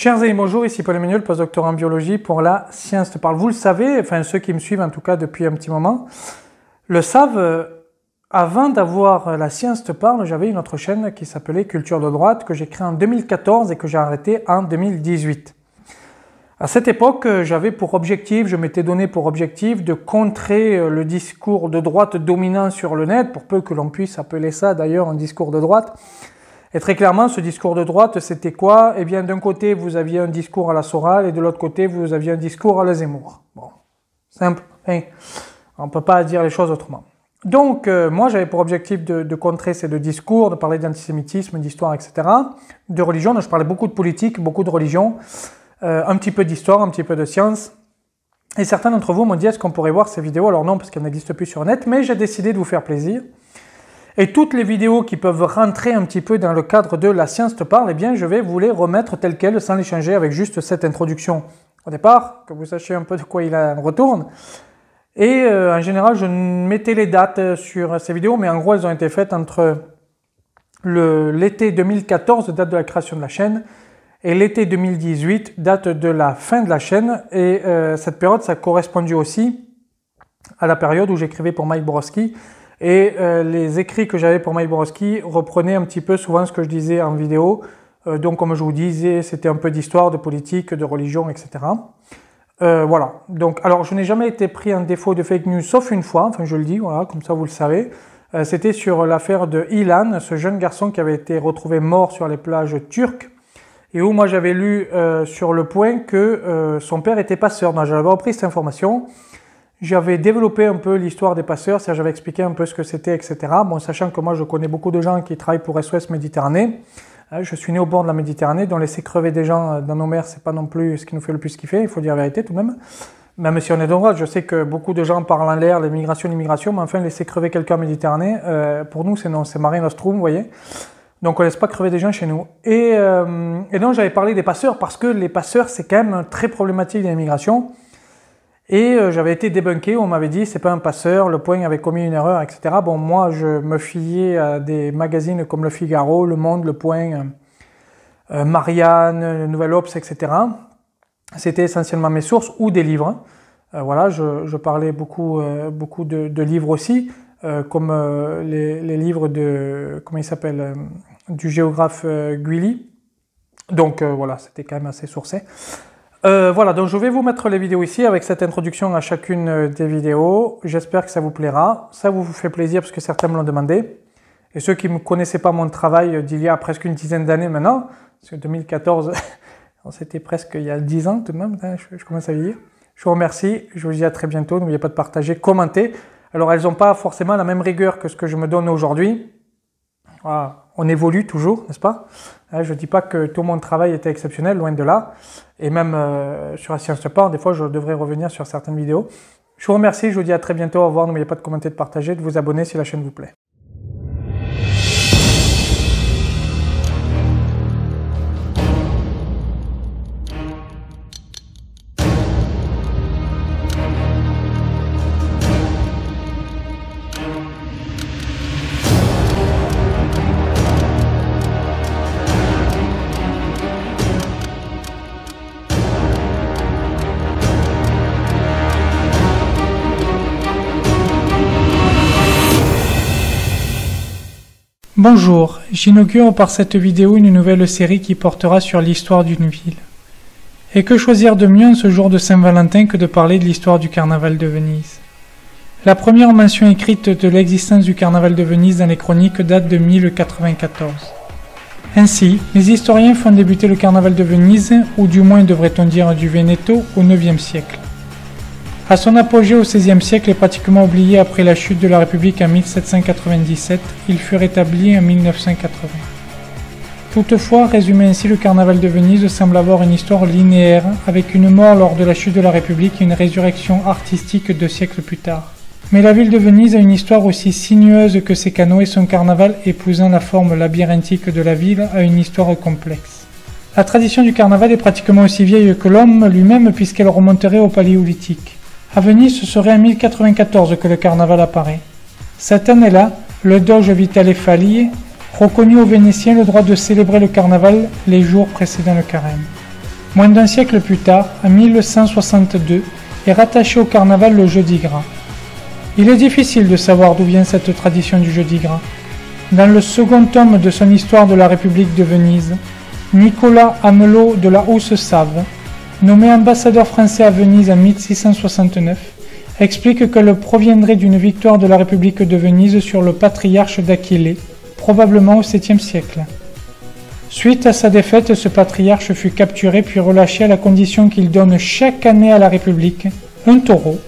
Chers amis, bonjour, ici Paul Emmanuel, postdoctorat en biologie pour la Science te parle. Vous le savez, enfin ceux qui me suivent en tout cas depuis un petit moment, le savent, avant d'avoir la Science te parle, j'avais une autre chaîne qui s'appelait Culture de droite, que j'ai créée en 2014 et que j'ai arrêtée en 2018. À cette époque, j'avais pour objectif, je m'étais donné pour objectif de contrer le discours de droite dominant sur le net, pour peu que l'on puisse appeler ça d'ailleurs un discours de droite. Et très clairement, ce discours de droite, c'était quoi? Eh bien, d'un côté, vous aviez un discours à la Soral et de l'autre côté, vous aviez un discours à la Zemmour. Bon, simple, hein, on ne peut pas dire les choses autrement. Donc, moi, j'avais pour objectif de contrer ces deux discours, de parler d'antisémitisme, d'histoire, etc. De religion, donc je parlais beaucoup de politique, beaucoup de religion, un petit peu d'histoire, un petit peu de science. Et certains d'entre vous m'ont dit, est-ce qu'on pourrait voir ces vidéos? Alors non, parce qu'elles n'existent plus sur net, mais j'ai décidé de vous faire plaisir. Et toutes les vidéos qui peuvent rentrer un petit peu dans le cadre de la Science te parle, eh bien, je vais vous les remettre telles quelles, sans les changer, avec juste cette introduction au départ, que vous sachiez un peu de quoi il en retourne. Et en général, je mettais les dates sur ces vidéos, mais en gros, elles ont été faites entre l'été 2014, date de la création de la chaîne, et l'été 2018, date de la fin de la chaîne. Et cette période, ça correspondait aussi à la période où j'écrivais pour Mike Borowski. Et les écrits que j'avais pour Mike Borowski reprenaient un petit peu souvent ce que je disais en vidéo. Donc, comme je vous disais, c'était un peu d'histoire, de politique, de religion, etc. Voilà. Donc, alors, je n'ai jamais été pris en défaut de fake news, sauf une fois, enfin, je le dis, voilà, comme ça vous le savez. C'était sur l'affaire de Ilan, ce jeune garçon qui avait été retrouvé mort sur les plages turques. Et où moi j'avais lu sur Le Point que son père était passeur. Donc, j'avais repris cette information. J'avais développé un peu l'histoire des passeurs, c'est-à-dire j'avais expliqué un peu ce que c'était, etc. Bon, sachant que moi je connais beaucoup de gens qui travaillent pour SOS Méditerranée. Je suis né au bord de la Méditerranée, donc laisser crever des gens dans nos mers, c'est pas non plus ce qui nous fait le plus kiffer, il faut dire la vérité tout de même. Même si on est de droite, je sais que beaucoup de gens parlent en l'air, l'immigration, mais enfin laisser crever quelqu'un en Méditerranée, pour nous c'est non, c'est Mare Nostrum, vous voyez. Donc on laisse pas crever des gens chez nous. Et donc j'avais parlé des passeurs, parce que les passeurs c'est quand même très problématique de l'immigration. Et j'avais été débunké, on m'avait dit c'est pas un passeur, Le Point avait commis une erreur, etc. Bon, moi je me fiais à des magazines comme Le Figaro, Le Monde, Le Point, Marianne, Le Nouvel Obs, etc. C'était essentiellement mes sources ou des livres. Voilà, je parlais beaucoup de livres aussi, comme les livres de, comment il s'appelle, du géographe Guilly. Donc voilà, c'était quand même assez sourcé. Voilà, donc je vais vous mettre les vidéos ici avec cette introduction à chacune des vidéos. J'espère que ça vous plaira. Ça vous fait plaisir parce que certains me l'ont demandé. Et ceux qui ne connaissaient pas mon travail d'il y a presque une dizaine d'années maintenant, parce que 2014, c'était presque il y a 10 ans tout de même, je commence à vieillir. Je vous remercie, je vous dis à très bientôt. N'oubliez pas de partager, commenter. Alors elles n'ont pas forcément la même rigueur que ce que je me donne aujourd'hui. Voilà. On évolue toujours, n'est-ce pas? Je ne dis pas que tout mon travail était exceptionnel, loin de là. Et même sur la Science te parle, des fois, je devrais revenir sur certaines vidéos. Je vous remercie, je vous dis à très bientôt. Au revoir. N'oubliez pas de commenter, de partager, de vous abonner si la chaîne vous plaît. Bonjour, j'inaugure par cette vidéo une nouvelle série qui portera sur l'histoire d'une ville. Et que choisir de mieux en ce jour de Saint-Valentin que de parler de l'histoire du carnaval de Venise? La première mention écrite de l'existence du carnaval de Venise dans les chroniques date de 1094. Ainsi, les historiens font débuter le carnaval de Venise, ou du moins devrait-on dire du Veneto, au IXe siècle. À son apogée au XVIe siècle et pratiquement oublié après la chute de la République en 1797, il fut rétabli en 1980. Toutefois, résumer ainsi le carnaval de Venise semble avoir une histoire linéaire, avec une mort lors de la chute de la République et une résurrection artistique 2 siècles plus tard. Mais la ville de Venise a une histoire aussi sinueuse que ses canaux et son carnaval, épousant la forme labyrinthique de la ville, a une histoire complexe. La tradition du carnaval est pratiquement aussi vieille que l'homme lui-même puisqu'elle remonterait au Paléolithique. À Venise, ce serait en 1094 que le carnaval apparaît. Cette année-là, le doge Vitale Falier reconnut aux Vénitiens le droit de célébrer le carnaval les jours précédant le carême. Moins d'un siècle plus tard, en 1162, est rattaché au carnaval le jeudi gras. Il est difficile de savoir d'où vient cette tradition du jeudi gras. Dans le second tome de son histoire de la République de Venise, Nicolas Amelot de la Hausse-Save, nommé ambassadeur français à Venise en 1669, explique qu'elle proviendrait d'une victoire de la République de Venise sur le patriarche d'Aquilée, probablement au 7e siècle. Suite à sa défaite, ce patriarche fut capturé puis relâché à la condition qu'il donne chaque année à la République un taureau,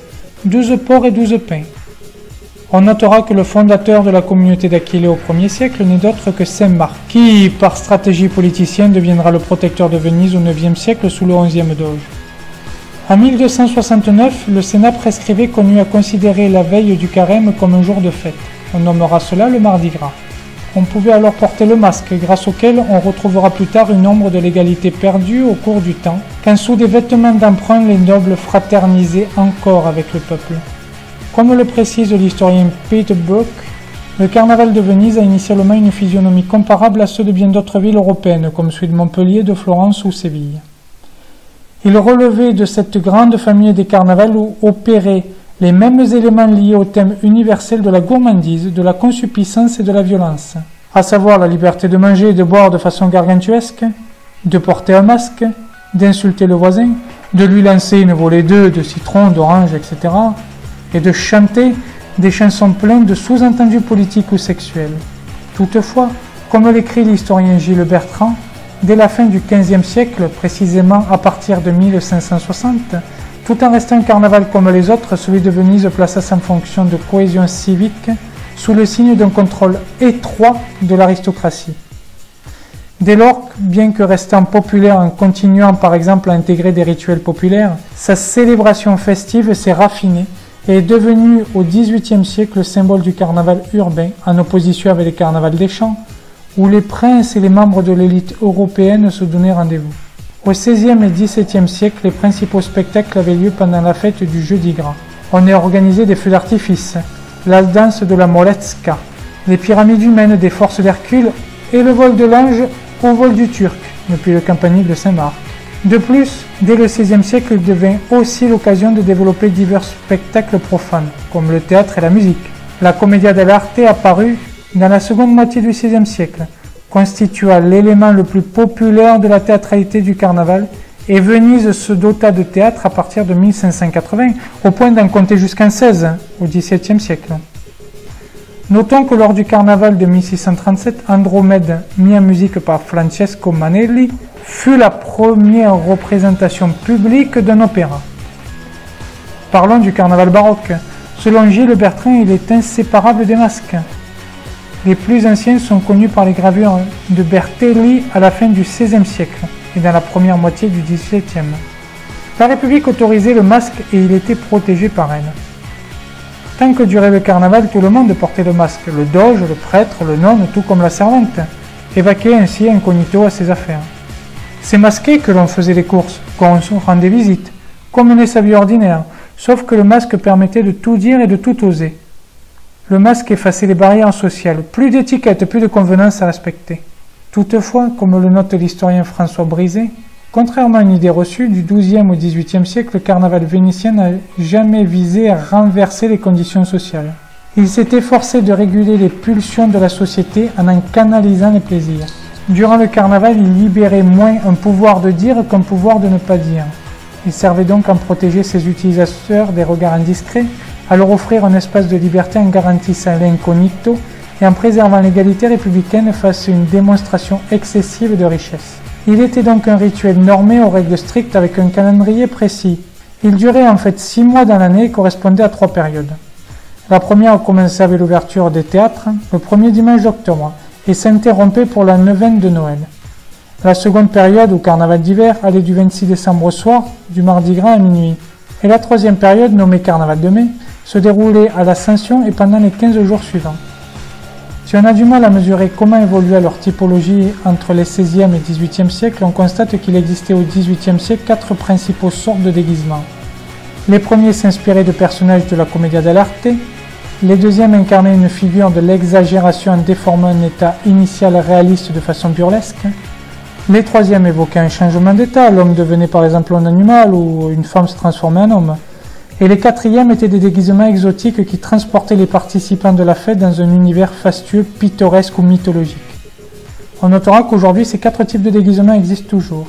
12 porcs et 12 pains. On notera que le fondateur de la communauté d'Aquilée au 1er siècle n'est d'autre que Saint Marc, qui, par stratégie politicienne, deviendra le protecteur de Venise au 9e siècle sous le 11e doge. En 1269, le Sénat prescrivait qu'on eût à considérer la veille du carême comme un jour de fête. On nommera cela le Mardi Gras. On pouvait alors porter le masque, grâce auquel on retrouvera plus tard une ombre de l'égalité perdue au cours du temps, quand sous des vêtements d'emprunt les nobles fraternisaient encore avec le peuple. Comme le précise l'historien Peter Brook, le carnaval de Venise a initialement une physionomie comparable à ceux de bien d'autres villes européennes, comme celui de Montpellier, de Florence ou Séville. Il relevait de cette grande famille des carnavals où opéraient les mêmes éléments liés au thème universel de la gourmandise, de la concupiscence et de la violence, à savoir la liberté de manger et de boire de façon gargantuesque, de porter un masque, d'insulter le voisin, de lui lancer une volée d'œufs, de citrons, d'oranges, etc., et de chanter des chansons pleines de sous-entendus politiques ou sexuels. Toutefois, comme l'écrit l'historien Gilles Bertrand, dès la fin du XVe siècle, précisément à partir de 1560, tout en restant un carnaval comme les autres, celui de Venise plaça sa fonction de cohésion civique sous le signe d'un contrôle étroit de l'aristocratie. Dès lors, bien que restant populaire en continuant par exemple à intégrer des rituels populaires, sa célébration festive s'est raffinée et est devenue au XVIIIe siècle le symbole du carnaval urbain, en opposition avec les carnavals des champs, où les princes et les membres de l'élite européenne se donnaient rendez-vous. Au XVIe et XVIIe siècle, les principaux spectacles avaient lieu pendant la fête du Jeudi Gras. On y organisait des feux d'artifice, la danse de la Moletska, les pyramides humaines des forces d'Hercule et le vol de l'ange au vol du Turc, depuis le campanile de Saint-Marc. De plus, dès le XVIe siècle, il devint aussi l'occasion de développer divers spectacles profanes, comme le théâtre et la musique. La commedia dell'arte apparut dans la seconde moitié du XVIe siècle, constitua l'élément le plus populaire de la théâtralité du carnaval, et Venise se dota de théâtre à partir de 1580, au point d'en compter jusqu'en 16 au XVIIe siècle. Notons que lors du carnaval de 1637, Andromède, mis en musique par Francesco Manelli, fut la première représentation publique d'un opéra. Parlons du carnaval baroque. Selon Gilles Bertrand, il est inséparable des masques. Les plus anciens sont connus par les gravures de Bertelli à la fin du XVIe siècle et dans la première moitié du XVIIe. La République autorisait le masque et il était protégé par elle. Tant que durait le carnaval, tout le monde portait le masque, le doge, le prêtre, le nonne, tout comme la servante, et vaquait ainsi incognito à ses affaires. C'est masqué que l'on faisait les courses, qu'on rendait visite, qu'on menait sa vie ordinaire, sauf que le masque permettait de tout dire et de tout oser. Le masque effaçait les barrières sociales, plus d'étiquette, plus de convenances à respecter. Toutefois, comme le note l'historien François Brizet, contrairement à une idée reçue, du XIIe au XVIIIe siècle, le carnaval vénitien n'a jamais visé à renverser les conditions sociales. Il s'est efforcé de réguler les pulsions de la société en canalisant les plaisirs. Durant le carnaval, il libérait moins un pouvoir de dire qu'un pouvoir de ne pas dire. Il servait donc à protéger ses utilisateurs des regards indiscrets, à leur offrir un espace de liberté en garantissant l'incognito et en préservant l'égalité républicaine face à une démonstration excessive de richesse. Il était donc un rituel normé aux règles strictes avec un calendrier précis. Il durait en fait 6 mois dans l'année et correspondait à 3 périodes. La première commençait avec l'ouverture des théâtres, le premier dimanche d'octobre, et s'interrompait pour la neuvaine de Noël. La seconde période, ou carnaval d'hiver, allait du 26 décembre au soir, du Mardi Gras à minuit. Et la troisième période, nommée carnaval de mai, se déroulait à l'Ascension et pendant les 15 jours suivants. Si on a du mal à mesurer comment évoluait leur typologie entre les 16e et 18e siècles, on constate qu'il existait au 18e siècle 4 principaux sortes de déguisements. Les premiers s'inspiraient de personnages de la commedia dell'arte, les deuxièmes incarnaient une figure de l'exagération en déformant un état initial réaliste de façon burlesque, Les troisièmes évoquaient un changement d'état, l'homme devenait par exemple un animal ou une femme se transformait en homme. Et les quatrièmes étaient des déguisements exotiques qui transportaient les participants de la fête dans un univers fastueux, pittoresque ou mythologique. On notera qu'aujourd'hui, ces 4 types de déguisements existent toujours.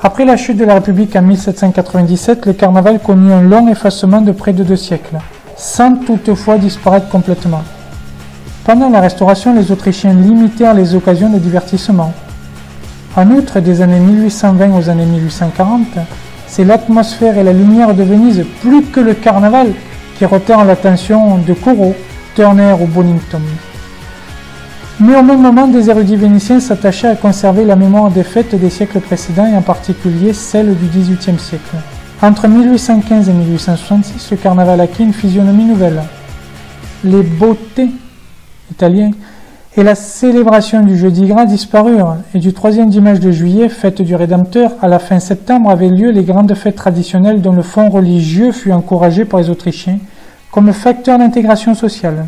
Après la chute de la République en 1797, le carnaval connut un long effacement de près de 2 siècles, sans toutefois disparaître complètement. Pendant la Restauration, les Autrichiens limitèrent les occasions de divertissement. En outre, des années 1820 aux années 1840, c'est l'atmosphère et la lumière de Venise, plus que le carnaval, qui retinrent l'attention de Corot, Turner ou Bonington. Mais au même moment, des érudits vénitiens s'attachaient à conserver la mémoire des fêtes des siècles précédents et en particulier celle du XVIIIe siècle. Entre 1815 et 1866, le carnaval acquit une physionomie nouvelle. Les beautés italiens et la célébration du jeudi gras disparurent, et du 3e dimanche de juillet, fête du Rédempteur, à la fin septembre avaient lieu les grandes fêtes traditionnelles dont le fond religieux fut encouragé par les Autrichiens comme facteur d'intégration sociale.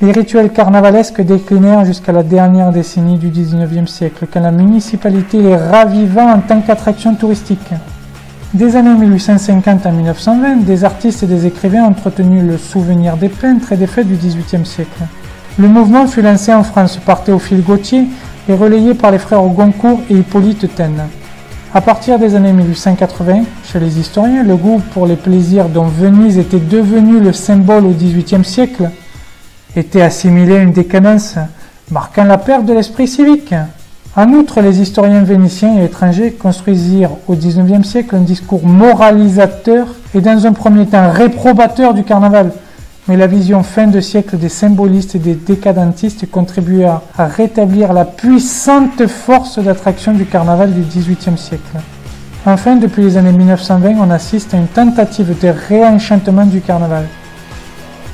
Les rituels carnavalesques déclinèrent jusqu'à la dernière décennie du XIXe siècle, quand la municipalité les raviva en tant qu'attraction touristique. Des années 1850 à 1920, des artistes et des écrivains ont entretenu le souvenir des peintres et des fêtes du XVIIIe siècle. Le mouvement fut lancé en France par Théophile Gautier et relayé par les frères Goncourt et Hippolyte Taine. À partir des années 1880, chez les historiens, le goût pour les plaisirs dont Venise était devenue le symbole au XVIIIe siècle était assimilé à une décadence, marquant la perte de l'esprit civique. En outre, les historiens vénitiens et étrangers construisirent au XIXe siècle un discours moralisateur et dans un premier temps réprobateur du carnaval. Mais la vision fin de siècle des symbolistes et des décadentistes contribua à rétablir la puissante force d'attraction du carnaval du XVIIIe siècle. Enfin, depuis les années 1920, on assiste à une tentative de réenchantement du carnaval.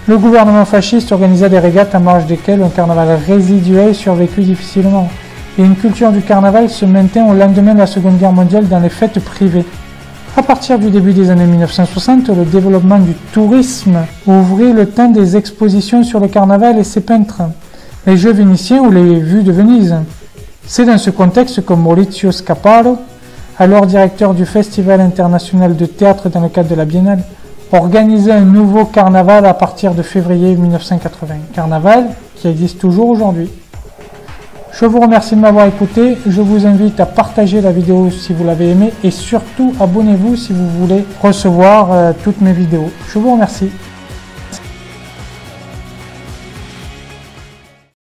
Le gouvernement fasciste organisa des régates en marge desquelles un carnaval résiduel survécut difficilement, et une culture du carnaval se maintint au lendemain de la Seconde Guerre mondiale dans les fêtes privées. À partir du début des années 1960, le développement du tourisme ouvrit le temps des expositions sur le carnaval et ses peintres, les Jeux vénitiens ou les Vues de Venise. C'est dans ce contexte que Maurizio Scaparo, alors directeur du Festival international de théâtre dans le cadre de la Biennale, organisait un nouveau carnaval à partir de février 1980. Carnaval qui existe toujours aujourd'hui. Je vous remercie de m'avoir écouté, je vous invite à partager la vidéo si vous l'avez aimée et surtout abonnez-vous si vous voulez recevoir toutes mes vidéos. Je vous remercie.